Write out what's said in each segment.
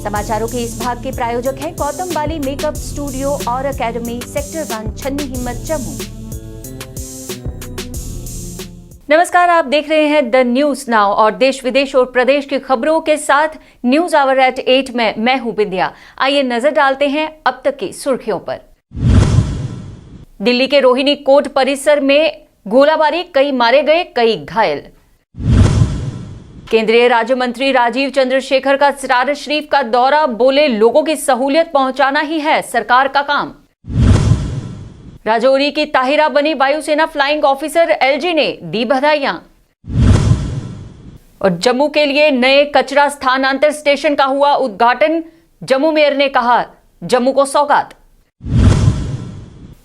समाचारों के इस भाग के प्रायोजक हैं गौतम बाली मेकअप स्टूडियो और एकेडमी, सेक्टर 1, छन्नी हिम्मत, जम्मू। नमस्कार, आप देख रहे हैं द न्यूज नाउ और देश विदेश और प्रदेश की खबरों के साथ न्यूज आवर एट 8 में मैं हूं बिंदिया। आइए नजर डालते हैं अब तक की सुर्खियों पर। दिल्ली के रोहिणी कोर्ट परिसर में गोलाबारी, कई मारे गए, कई घायल। केंद्रीय राज्य मंत्री राजीव चंद्रशेखर का सरार शरीफ का दौरा, बोले लोगों की सहूलियत पहुंचाना ही है सरकार का काम। राजौरी की ताहिरा बनी वायुसेना फ्लाइंग ऑफिसर, एलजी ने दी बधाइयां। और जम्मू के लिए नए कचरा स्थानांतर स्टेशन का हुआ उद्घाटन, जम्मू मेयर ने कहा जम्मू को सौगात।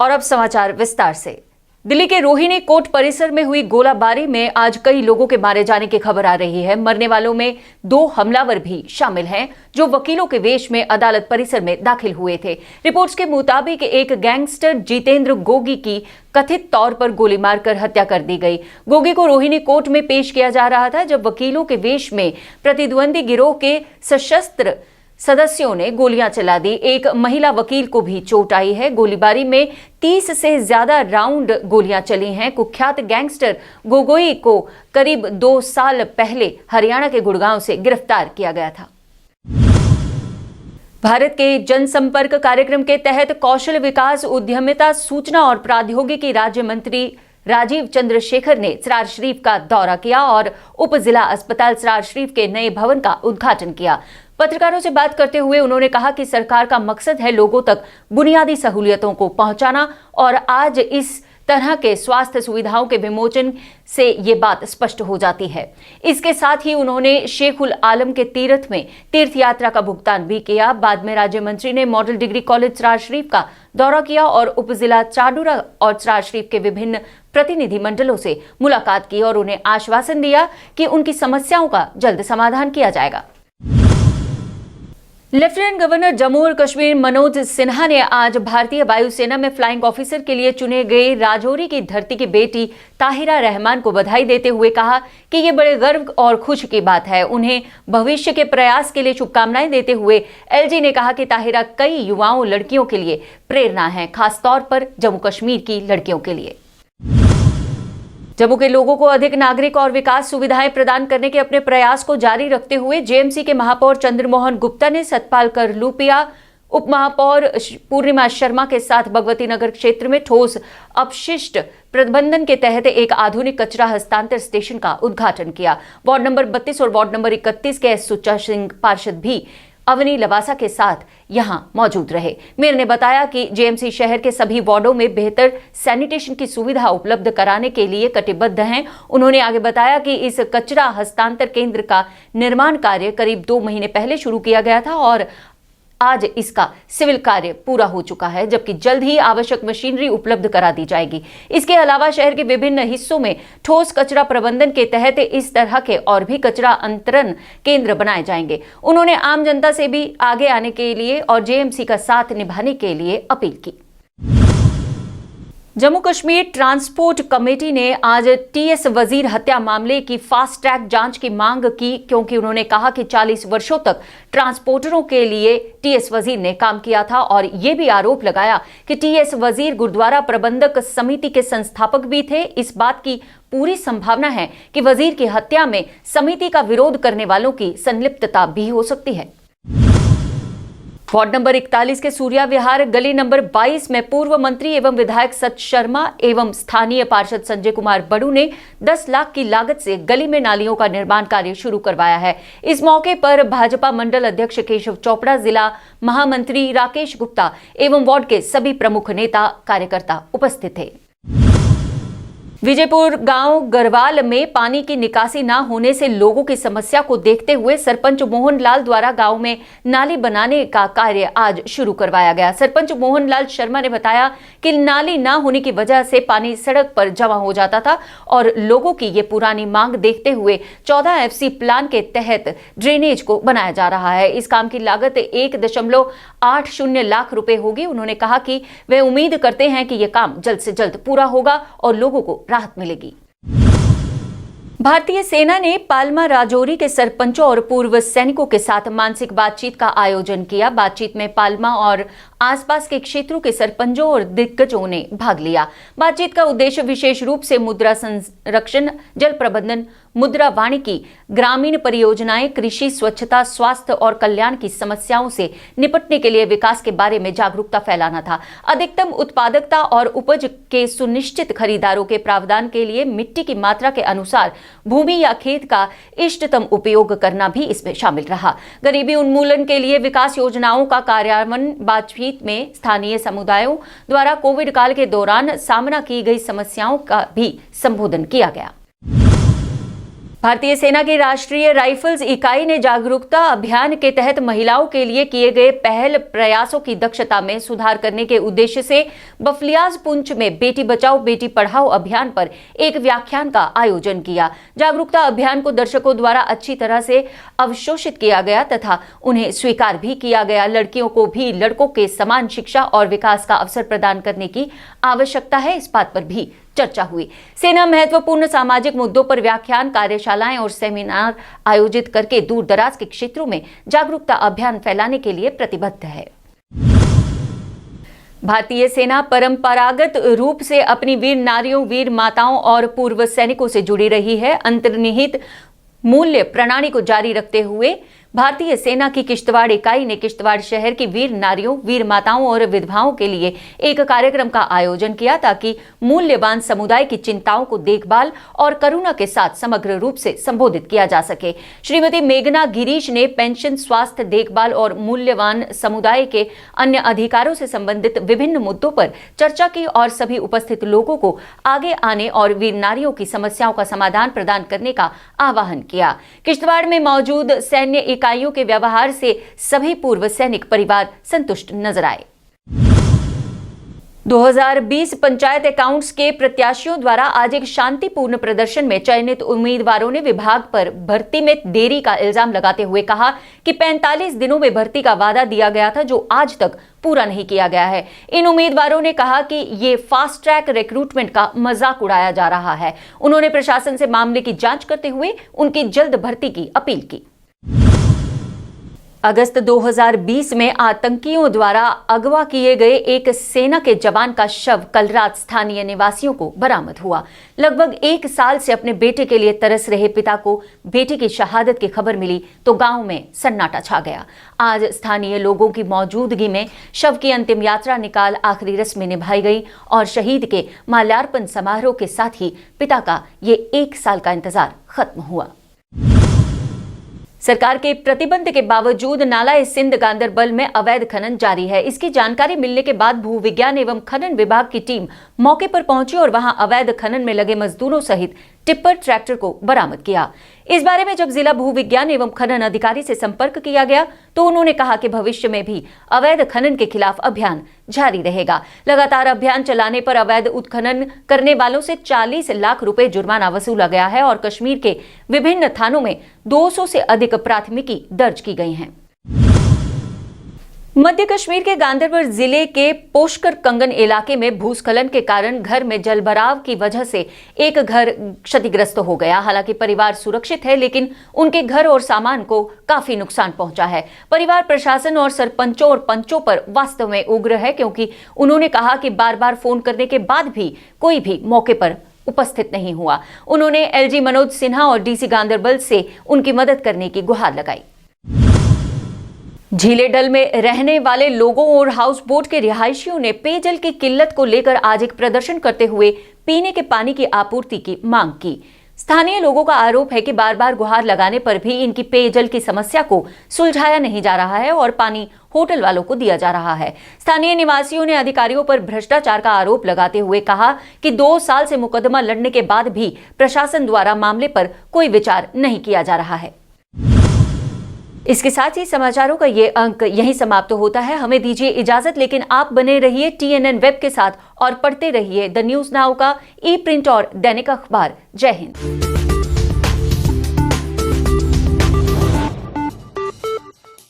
और अब समाचार विस्तार से। दिल्ली के रोहिणी कोर्ट परिसर में हुई गोलाबारी में आज कई लोगों के मारे जाने की खबर आ रही है। मरने वालों में 2 हमलावर भी शामिल हैं जो वकीलों के वेश में अदालत परिसर में दाखिल हुए थे। रिपोर्ट्स के मुताबिक एक गैंगस्टर जितेंद्र गोगी की कथित तौर पर गोली मारकर हत्या कर दी गई। गोगी को रोहिणी कोर्ट में पेश किया जा रहा था जब वकीलों के वेश में प्रतिद्वंदी गिरोह के सशस्त्र सदस्यों ने गोलियां चला दी। एक महिला वकील को भी चोट आई है। गोलीबारी में 30 से ज्यादा राउंड गोलियां चली हैं। कुख्यात गैंगस्टर गोगोई को करीब 2 साल पहले हरियाणा के गुड़गांव से गिरफ्तार किया गया था। भारत के जनसंपर्क कार्यक्रम के तहत कौशल विकास, उद्यमिता, सूचना और प्रौद्योगिकी राज्य मंत्री राजीव चंद्रशेखर ने सरार शरीफ का दौरा किया और उप जिला अस्पताल सरार शरीफ के नए भवन का उद्घाटन किया। पत्रकारों से बात करते हुए उन्होंने कहा कि सरकार का मकसद है लोगों तक बुनियादी सहूलियतों को पहुंचाना और आज इस तरह के स्वास्थ्य सुविधाओं के विमोचन से ये बात स्पष्ट हो जाती है। इसके साथ ही उन्होंने शेखुल आलम के तीर्थ में तीर्थ यात्रा का भुगतान भी किया। बाद में राज्य मंत्री ने मॉडल डिग्री कॉलेज सरार शरीफ का दौरा किया और उपजिला चाडुरा और सरार शरीफ के विभिन्न प्रतिनिधि मंडलों से मुलाकात की और उन्हें आश्वासन दिया कि उनकी समस्याओं का जल्द समाधान किया जाएगा। लेफ्टिनेंट गवर्नर जम्मू और कश्मीर मनोज सिन्हा ने आज भारतीय वायुसेना में फ्लाइंग ऑफिसर के लिए चुने गए राजौरी की धरती की बेटी ताहिरा रहमान को बधाई देते हुए कहा कि ये बड़े गर्व और खुशी की बात है। उन्हें भविष्य के प्रयास के लिए शुभकामनाएं देते हुए एलजी ने कहा कि ताहिरा कई युवाओं, लड़कियों के लिए प्रेरणा है, खासतौर पर जम्मू कश्मीर की लड़कियों के लिए। जम्मू के लोगों को अधिक नागरिक और विकास सुविधाएं प्रदान करने के अपने प्रयास को जारी रखते हुए जेएमसी के महापौर चंद्रमोहन गुप्ता ने सतपाल करलूपिया, उप महापौर पूर्णिमा शर्मा के साथ भगवती नगर क्षेत्र में ठोस अपशिष्ट प्रबंधन के तहत एक आधुनिक कचरा हस्तांतर स्टेशन का उद्घाटन किया। वार्ड नंबर 32 और वार्ड नंबर 31 के सुच्चा सिंह पार्षद भी अवनी लवासा के साथ यहां मौजूद रहे। मेयर ने बताया कि जेएमसी शहर के सभी वार्डों में बेहतर सैनिटेशन की सुविधा उपलब्ध कराने के लिए कटिबद्ध हैं। उन्होंने आगे बताया कि इस कचरा हस्तांतर केंद्र का निर्माण कार्य करीब 2 महीने पहले शुरू किया गया था और आज इसका सिविल कार्य पूरा हो चुका है, जबकि जल्द ही आवश्यक मशीनरी उपलब्ध करा दी जाएगी। इसके अलावा शहर के विभिन्न हिस्सों में ठोस कचरा प्रबंधन के तहत इस तरह के और भी कचरा अंतरण केंद्र बनाए जाएंगे। उन्होंने आम जनता से भी आगे आने के लिए और जेएमसी का साथ निभाने के लिए अपील की। जम्मू कश्मीर ट्रांसपोर्ट कमेटी ने आज टीएस वजीर हत्या मामले की फास्ट ट्रैक जांच की मांग की, क्योंकि उन्होंने कहा कि 40 वर्षों तक ट्रांसपोर्टरों के लिए टीएस वजीर ने काम किया था और ये भी आरोप लगाया कि टीएस वजीर गुरुद्वारा प्रबंधक समिति के संस्थापक भी थे। इस बात की पूरी संभावना है कि वजीर की हत्या में समिति का विरोध करने वालों की संलिप्तता भी हो सकती है। वार्ड नंबर 41 के सूर्या विहार गली नंबर 22 में पूर्व मंत्री एवं विधायक सच शर्मा एवं स्थानीय पार्षद संजय कुमार बड़ू ने 10 लाख की लागत से गली में नालियों का निर्माण कार्य शुरू करवाया है। इस मौके पर भाजपा मंडल अध्यक्ष केशव चोपड़ा, जिला महामंत्री राकेश गुप्ता एवं वार्ड के सभी प्रमुख नेता कार्यकर्ता उपस्थित थे। विजयपुर गांव गरवाल में पानी की निकासी न होने से लोगों की समस्या को देखते हुए सरपंच मोहन लाल द्वारा गांव में नाली बनाने का कार्य आज शुरू करवाया गया। सरपंच मोहन लाल शर्मा ने बताया कि नाली न होने की वजह से पानी सड़क पर जमा हो जाता था और लोगों की ये पुरानी मांग देखते हुए 14 FC प्लान के तहत ड्रेनेज को बनाया जा रहा है। इस काम की लागत 1.80 लाख रुपए होगी। उन्होंने कहा कि वे उम्मीद करते हैं कि यह काम जल्द से जल्द पूरा होगा और लोगों को राहत मिलेगी। भारतीय सेना ने पालमा राजौरी के सरपंचों और पूर्व सैनिकों के साथ मानसिक बातचीत का आयोजन किया। बातचीत में पालमा और आसपास के क्षेत्रों के सरपंचों और दिग्गजों ने भाग लिया। बातचीत का उद्देश्य विशेष रूप से मुद्रा संरक्षण, जल प्रबंधन, मुद्रा वानिकी, ग्रामीण परियोजनाएं, कृषि, स्वच्छता, स्वास्थ्य और कल्याण की समस्याओं से निपटने के लिए विकास के बारे में जागरूकता फैलाना था। अधिकतम उत्पादकता और उपज के सुनिश्चित खरीदारों के प्रावधान के लिए मिट्टी की मात्रा के अनुसार भूमि या खेत का इष्टतम उपयोग करना भी इसमें शामिल रहा। गरीबी उन्मूलन के लिए विकास योजनाओं का कार्यान्वयन, बातचीत में स्थानीय समुदायों द्वारा कोविड काल के दौरान सामना की गई समस्याओं का भी संबोधन किया गया। भारतीय सेना की राष्ट्रीय राइफल्स इकाई ने जागरूकता अभियान के तहत महिलाओं के लिए किए गए पहल प्रयासों की दक्षता में सुधार करने के उद्देश्य से बफलियाज पुंछ में बेटी बचाओ बेटी पढ़ाओ अभियान पर एक व्याख्यान का आयोजन किया। जागरूकता अभियान को दर्शकों द्वारा अच्छी तरह से अवशोषित किया गया तथा उन्हें स्वीकार भी किया गया। लड़कियों को भी लड़कों के समान शिक्षा और विकास का अवसर प्रदान करने की आवश्यकता है, इस बात पर भी चर्चा हुई। सेना महत्वपूर्ण सामाजिक मुद्दों पर व्याख्यान, कार्यशालाएं और सेमिनार आयोजित करके दूर दराज के क्षेत्रों में जागरूकता अभियान फैलाने के लिए प्रतिबद्ध है। भारतीय सेना परंपरागत रूप से अपनी वीर नारियों, वीर माताओं और पूर्व सैनिकों से जुड़ी रही है। अंतर्निहित मूल्य प्रणाली को जारी रखते हुए भारतीय सेना की किश्तवाड़ इकाई ने किश्तवाड़ शहर की वीर नारियों, वीर माताओं और विधवाओं के लिए एक कार्यक्रम का आयोजन किया ताकि मूल्यवान समुदाय की चिंताओं को देखभाल और करुणा के साथ समग्र रूप से संबोधित किया जा सके। श्रीमती मेघना गिरीश ने पेंशन, स्वास्थ्य देखभाल और मूल्यवान समुदाय के अन्य अधिकारों से संबंधित विभिन्न मुद्दों पर चर्चा की और सभी उपस्थित लोगों को आगे आने और वीर नारियों की समस्याओं का समाधान प्रदान करने का आह्वान किया। किश्तवाड़ में मौजूद सैन्य इकाइयों के व्यवहार से सभी पूर्व सैनिक परिवार संतुष्ट नजर आए। 2020 पंचायत अकाउंट्स के प्रत्याशियों द्वारा आज एक शांतिपूर्ण प्रदर्शन में चयनित उम्मीदवारों ने विभाग पर भर्ती में देरी का इल्जाम लगाते हुए कहा कि 45 दिनों में भर्ती का वादा दिया गया था जो आज तक पूरा नहीं किया गया है। इन उम्मीदवारों ने कहा कि ये फास्ट ट्रैक रिक्रूटमेंट का मजाक उड़ाया जा रहा है। उन्होंने प्रशासन से मामले की जांच करते हुए उनकी जल्द भर्ती की अपील की। अगस्त 2020 में आतंकियों द्वारा अगवा किए गए एक सेना के जवान का शव कल रात स्थानीय निवासियों को बरामद हुआ। लगभग 1 साल से अपने बेटे के लिए तरस रहे पिता को बेटे की शहादत की खबर मिली तो गांव में सन्नाटा छा गया। आज स्थानीय लोगों की मौजूदगी में शव की अंतिम यात्रा निकाल आखिरी रस्में निभाई गई और शहीद के माल्यार्पण समारोह के साथ ही पिता का ये 1 साल का इंतजार खत्म हुआ। सरकार के प्रतिबंध के बावजूद नाला सिंध गांदरबल में अवैध खनन जारी है। इसकी जानकारी मिलने के बाद भू विज्ञान एवं खनन विभाग की टीम मौके पर पहुंची और वहां अवैध खनन में लगे मजदूरों सहित टिप्पर ट्रैक्टर को बरामद किया। इस बारे में जब जिला भू विज्ञान एवं खनन अधिकारी से संपर्क किया गया तो उन्होंने कहा कि भविष्य में भी अवैध खनन के खिलाफ अभियान जारी रहेगा। लगातार अभियान चलाने पर अवैध उत्खनन करने वालों से 40 लाख रुपए जुर्माना वसूला गया है और कश्मीर के विभिन्न थानों में 200 से अधिक प्राथमिकी दर्ज की गई हैं। मध्य कश्मीर के गांदरबल जिले के पोशकर कंगन इलाके में भूस्खलन के कारण घर में जलभराव की वजह से एक घर क्षतिग्रस्त हो गया। हालांकि परिवार सुरक्षित है लेकिन उनके घर और सामान को काफी नुकसान पहुंचा है। परिवार प्रशासन और सरपंचों और पंचों पर वास्तव में उग्र है क्योंकि उन्होंने कहा कि बार बार फोन करने के बाद भी कोई भी मौके पर उपस्थित नहीं हुआ। उन्होंने एलजी मनोज सिन्हा और डीसी गांदरबल से उनकी मदद करने की गुहार लगाई। झीलेडल में रहने वाले लोगों और हाउस बोट के रिहायशियों ने पेयजल की किल्लत को लेकर आज एक प्रदर्शन करते हुए पीने के पानी की आपूर्ति की मांग की। स्थानीय लोगों का आरोप है कि बार बार गुहार लगाने पर भी इनकी पेयजल की समस्या को सुलझाया नहीं जा रहा है और पानी होटल वालों को दिया जा रहा है। स्थानीय निवासियों ने अधिकारियों पर भ्रष्टाचार का आरोप लगाते हुए कहा कि 2 साल से मुकदमा लड़ने के बाद भी प्रशासन द्वारा मामले पर कोई विचार नहीं किया जा रहा है। इसके साथ ही समाचारों का ये अंक यहीं समाप्त होता है। हमें दीजिए इजाजत, लेकिन आप बने रहिए TNN वेब के साथ और पढ़ते रहिए द न्यूज नाउ का ई प्रिंट और दैनिक अखबार। जय हिंद।